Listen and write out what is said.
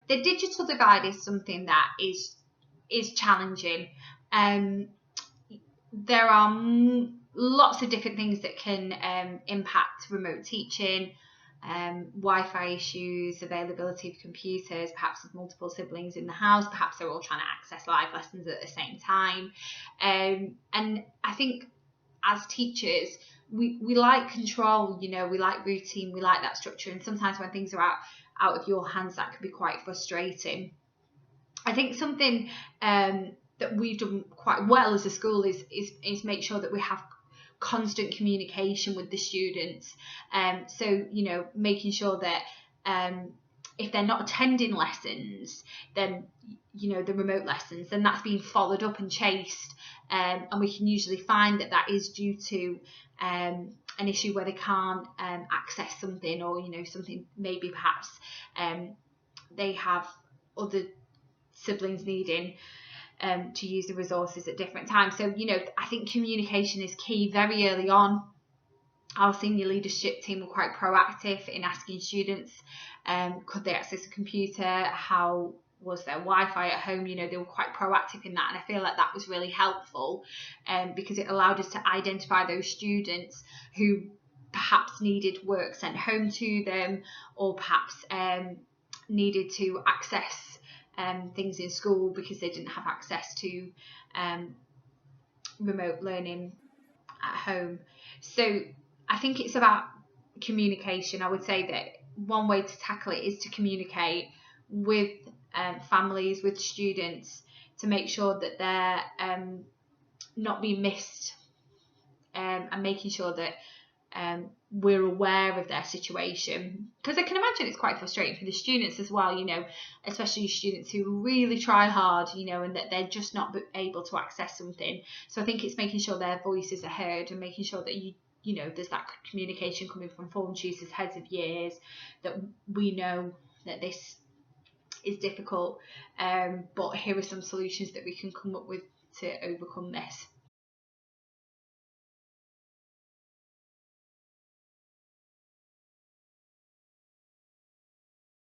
the digital divide is something that is challenging. There are lots of different things that can impact remote teaching. Wi-Fi issues, availability of computers, perhaps with multiple siblings in the house, perhaps they're all trying to access live lessons at the same time. And I think as teachers, we like control, we like routine, we like that structure, and sometimes when things are out of your hands, that can be quite frustrating. I think something that we've done quite well as a school is make sure that we have constant communication with the students. So, making sure that if they're not attending lessons, then, the remote lessons, then that's being followed up and chased. And we can usually find that is due to an issue where they can't access something, or, something maybe perhaps they have other siblings needing to use the resources at different times. So, I think communication is key very early on. Our senior leadership team were quite proactive in asking students, could they access a computer? How was their Wi-Fi at home? They were quite proactive in that. And I feel like that was really helpful because it allowed us to identify those students who perhaps needed work sent home to them, or perhaps needed to access things in school because they didn't have access to remote learning at home. So I think it's about communication. I would say that one way to tackle it is to communicate with families, with students, to make sure that they're not being missed, and making sure that we're aware of their situation, because I can imagine it's quite frustrating for the students as well, especially students who really try hard, and that they're just not able to access something. So I think it's making sure their voices are heard, and making sure that there's that communication coming from form tutors, heads of years, that we know that this is difficult, but here are some solutions that we can come up with to overcome this.